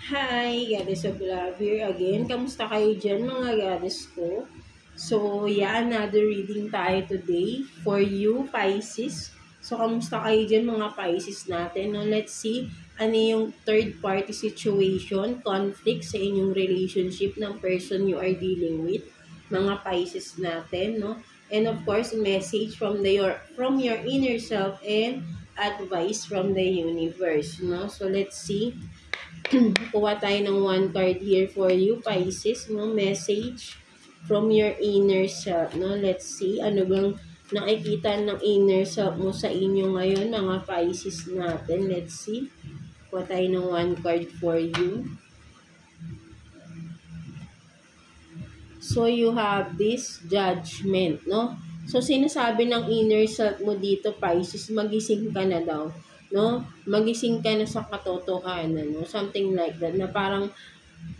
Hi, Goddess of Love here again. Kamusta kayo dyan mga Goddess ko? So, yeah, another reading tayo today for you, Pisces. So, kamusta kayo dyan mga Pisces natin? No, let's see ano yung third party situation, conflict sa inyong relationship ng person you are dealing with, mga Pisces natin, no? And of course, message from your inner self and advice from the universe, no? So, let's see. Kuha tayo ng one card here for you, Pisces, no? Message from your inner self, no? Let's see, ano bang nakikita ng inner self mo sa inyo ngayon, mga Pisces natin. Let's see. Kuha tayo ng one card for you. So, you have this judgment, no? So, sinasabi ng inner self mo dito, Pisces, magising ka na daw, no? Magising ka na sa katotohanan, no? Something like that, na parang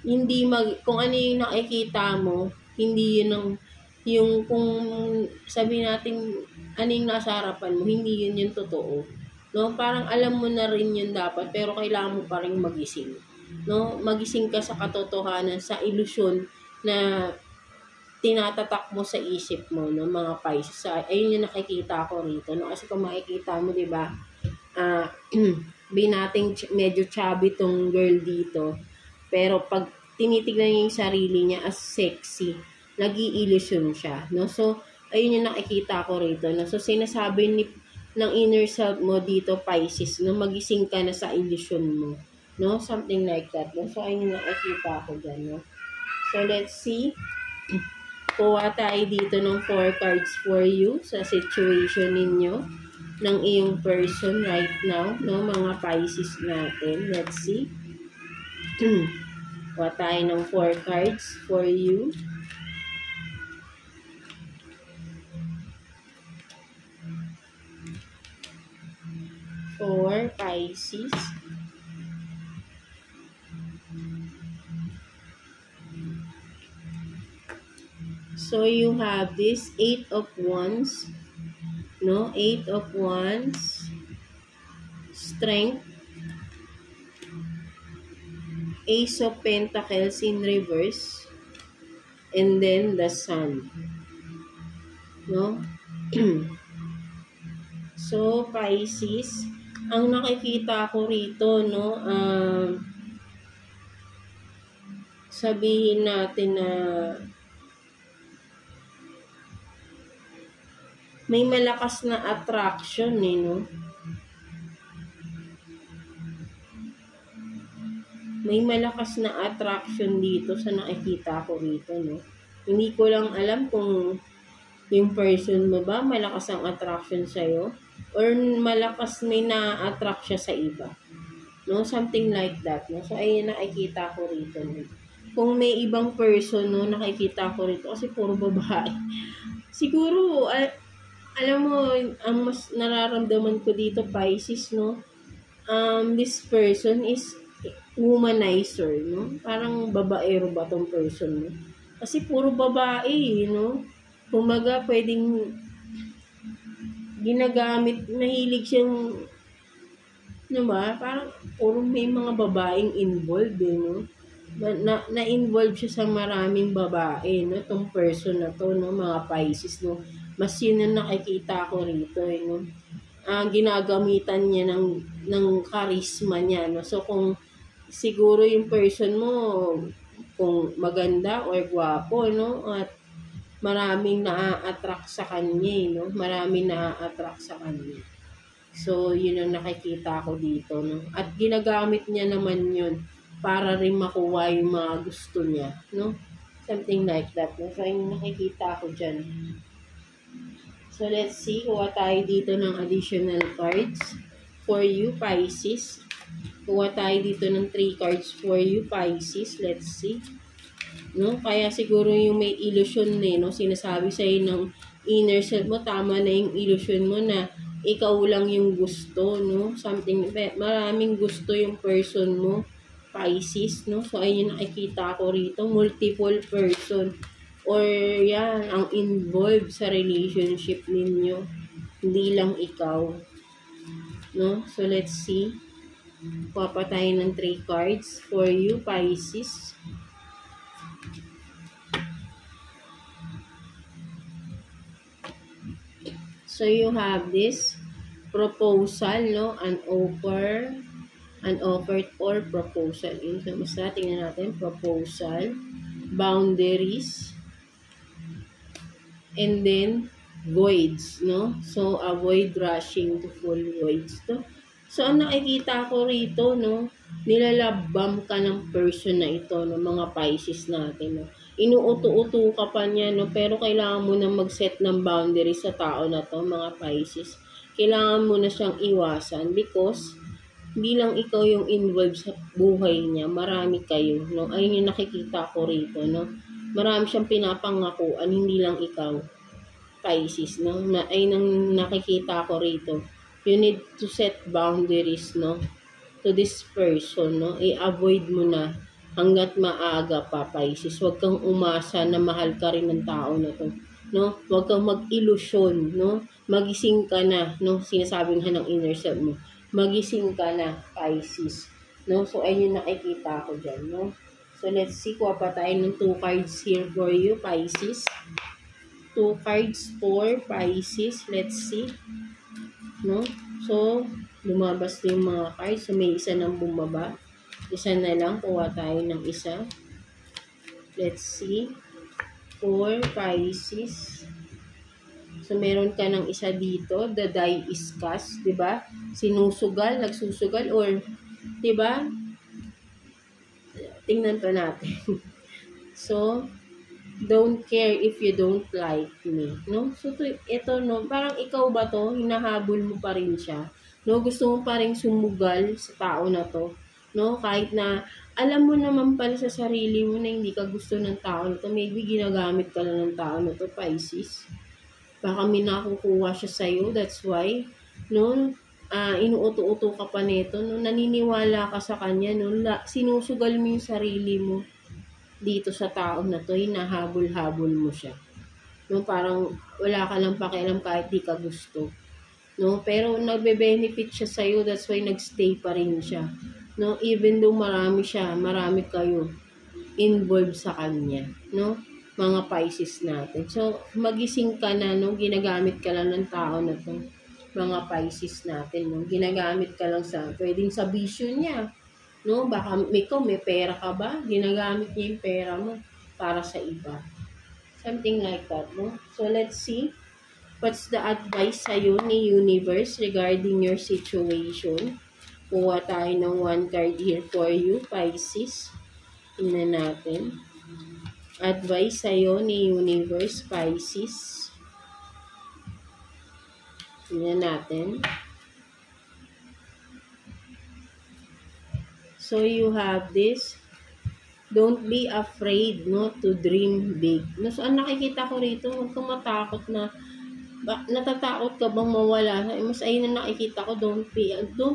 hindi kung ano yung nakikita mo, hindi yun yung kung sabi natin ano yung nasa harapan mo, hindi yun yung totoo, no? Parang alam mo na rin yun dapat, pero kailangan mo pa rin magising, no? Magising ka sa katotohanan, sa ilusyon na tinatatak mo sa isip mo, no, mga Pisces. Ayun yung nakikita ko rito, no? Kasi kung makikita mo, di ba, binating medyo chubby tong girl dito. Pero pag tinitignan niya yung sarili niya as sexy, nag-i-illusion siya, no? So, ayun yung nakikita ko rito, no? So, sinasabi ng inner self mo dito, Pisces, no? Magising ka na sa illusion mo, no? Something like that, no? So, ayun yung nakikita ko dyan, no? So, let's see. Kuha tayo dito ng 4 cards for you sa situation ninyo ng iyong person right now, no, mga Pisces natin. Let's see. Kuha tayo ng 4 cards for you. For Pisces. So, you have this 8 of Wands, no? 8 of Wands, Strength, Ace of Pentacles in reverse, and then the Sun, no? So, Pisces, ang nakikita ko rito, no? Sabihin natin na may malakas na attraction, no? May malakas na attraction dito sa nakikita ko rito, no? Hindi ko lang alam kung yung person mo ba malakas ang attraction sa'yo or malakas may na-attract siya sa iba, no? Something like that, no? So, ayun nakikita ko rito, no? Kung may ibang person, no, nakikita ko rito kasi puro babae. Siguro, alam mo, ang mas nararamdaman ko dito, Pisces, no? This person is womanizer, no? Parang babaero ba tong person, no? Kasi puro babae, no? Kumbaga, pwedeng ginagamit, mahilig siyang, ano ba? Parang puro may mga babaeng involved, no? Na-involve siya sa maraming babae, no? Itong person na to, no? Mga Pisces, no? Mas yun ang nakikita ko rito, no? Ginagamitan niya ng charisma niya, no? So, kung siguro yung person mo, kung maganda or gwapo, no? At maraming na-attract sa kanya, no? Maraming na-attract sa kanya. So, yun ang nakikita ko dito, no? At ginagamit niya naman yun para rin makuha yung mga gusto niya, no? Something like that, no? So, yung nakikita ko dyan. So, let's see. Kuha tayo dito ng additional cards for you, Pisces. Kuha tayo dito ng 3 cards for you, Pisces. Let's see. No? Kaya siguro yung may illusion no? Sinasabi sa'yo ng inner self mo, tama na yung illusion mo na ikaw lang yung gusto, no? Something, maraming gusto yung person mo, Pisces, no? So, ayun yung nakikita ko rito. Multiple person. Or yan, ang involved sa relationship ninyo. Hindi lang ikaw. No? So, let's see. Kuha pa tayo ng 3 cards for you, Pisces. So, you have this proposal, no? An offered or proposal. So, basta tingnan natin, proposal, boundaries, and then voids, no? So, avoid rushing to full voids, no? So, ang nakikita ko rito, no? Nilalabam ka ng person na ito, no? Mga Pisces natin, no? Inuuto-uto ka pa niya, no? Pero kailangan mo na mag-set ng boundaries sa tao na to, mga Pisces. Kailangan mo na siyang iwasan because hindi lang ikaw yung involved sa buhay niya, marami kayo, no? Ayun yung nakikita ko rito, no? Marami siyang pinapangakuan, hindi lang ikaw, Pisces, no? Ayun ang nakikita ko rito. You need to set boundaries, no? To this person, no? I-avoid mo na hanggat maaga pa, Pisces. Huwag kang umasa na mahal ka rin ng tao na to, no? Huwag kang mag-ilusyon, no? Magising ka na, no? Sinasabi nga ng inner self mo. Magising ka na, Pisces. No? So, ayun yung nakikita ko dyan, no? So, let's see. Kuha pa tayo ng 2 cards here for you, Pisces. 2 cards for Pisces. Let's see. No? So, lumabas na yung mga cards. So, may isa nang bumaba. Isa na lang. Kuha tayo ng isa. Let's see. For Pisces. So, meron ka ng isa dito. The die is cast. Diba? Sinusugal, nagsusugal, or, diba? Tingnan pa natin. So, don't care if you don't like me. No? So, ito, no? Parang ikaw ba to? Hinahabol mo pa rin siya. No? Gusto mo pa rin sumugal sa tao na to. No? Kahit na, alam mo naman pala sa sarili mo na hindi ka gusto ng tao na to. Maybe ginagamit ka lang ng tao na to, Pisces. Baka may nakukuha siya sa'yo. That's why, no, inuuto-uto ka pa nito. No, naniniwala ka sa kanya. No, sinusugal mo yung sarili mo dito sa tao na to. Hinahabol-habol mo siya. No, parang wala ka lang pakialam kahit di ka gusto. No, pero nagbe-benefit siya sa'yo. That's why nagstay pa rin siya. No, even though marami kayo involved sa kanya. No, mga Pisces natin. So, magising ka na, no? Ginagamit ka lang ng tao na to. Mga Pisces natin, no? Ginagamit ka lang pwedeng sa vision niya. No? Baka may pera ka ba? Ginagamit niya yung pera mo para sa iba. Something like that, no? So, let's see. What's the advice sa'yo ni Universe regarding your situation? Kuha tayo ng 1 card here for you, Pisces. Tingnan natin. Advice sa'yo ni Universe, Pisces. Tingnan natin. So, you have this. Don't be afraid, no, to dream big. No, so, ang nakikita ko rito, huwag kang matakot na, natatakot ka bang mawala? Mas ayun na nakikita ko, don't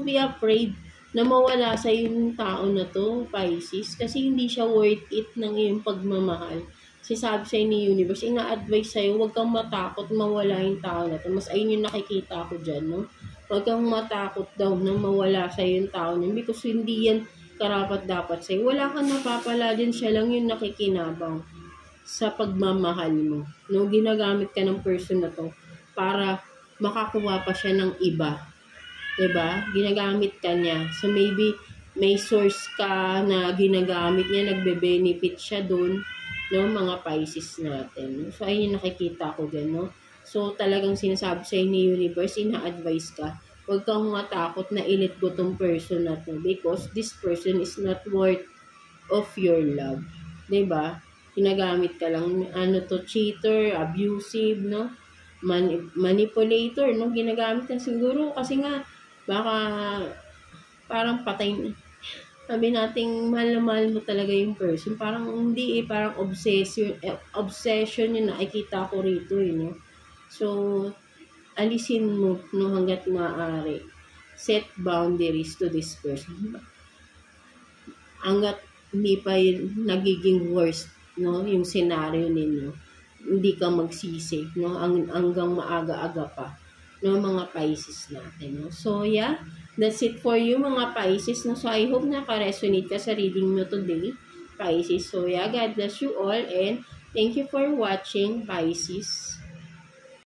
be afraid na mawala sa yung tao na to, Pisces, kasi hindi siya worth it ng iyong pagmamahal. Sabi sa'yo ni Universe, ina-advise sa'yo, huwag kang matakot mawala yung tao na to. Mas ayun yung nakikita ko dyan, no? Huwag kang matakot daw na mawala sa'yo yung tao na because hindi yan karapat dapat sa'yo. Wala kang napapala din, siya lang yung nakikinabang sa pagmamahal mo. No? Ginagamit ka ng person na to para makakuha pa siya ng iba. Diba? Ginagamit ka niya. So, maybe may source ka na ginagamit niya, nagbe-benefit siya doon, no? Mga Pisces natin. So, ayun yung nakikita ko dyan, no? So, talagang sinasabi sa'yo ni Universe, ina-advise ka, huwag kang matakot na i-let go tong person na to because this person is not worth of your love. Diba? Ginagamit ka lang, cheater, abusive, no? Manipulator, no? Ginagamit ka siguro kasi nga, baka parang patay na. Sabi nating mahal na mahal mo talaga yung person. Parang hindi parang obsession yung nakikita ko rito, no? So, alisin mo, no, hanggat maaari. Set boundaries to this person. Hanggat hindi pa yun nagiging worst, no, yung scenario ninyo. Hindi ka magsisi, no, hanggang maaga-aga pa. No, mga Pisces natin, no? So, yeah, That's it for you mga Pisces. No? So I hope naka-resonate ka sa reading mo today, Pisces. So yeah, God bless you all and thank you for watching, Pisces.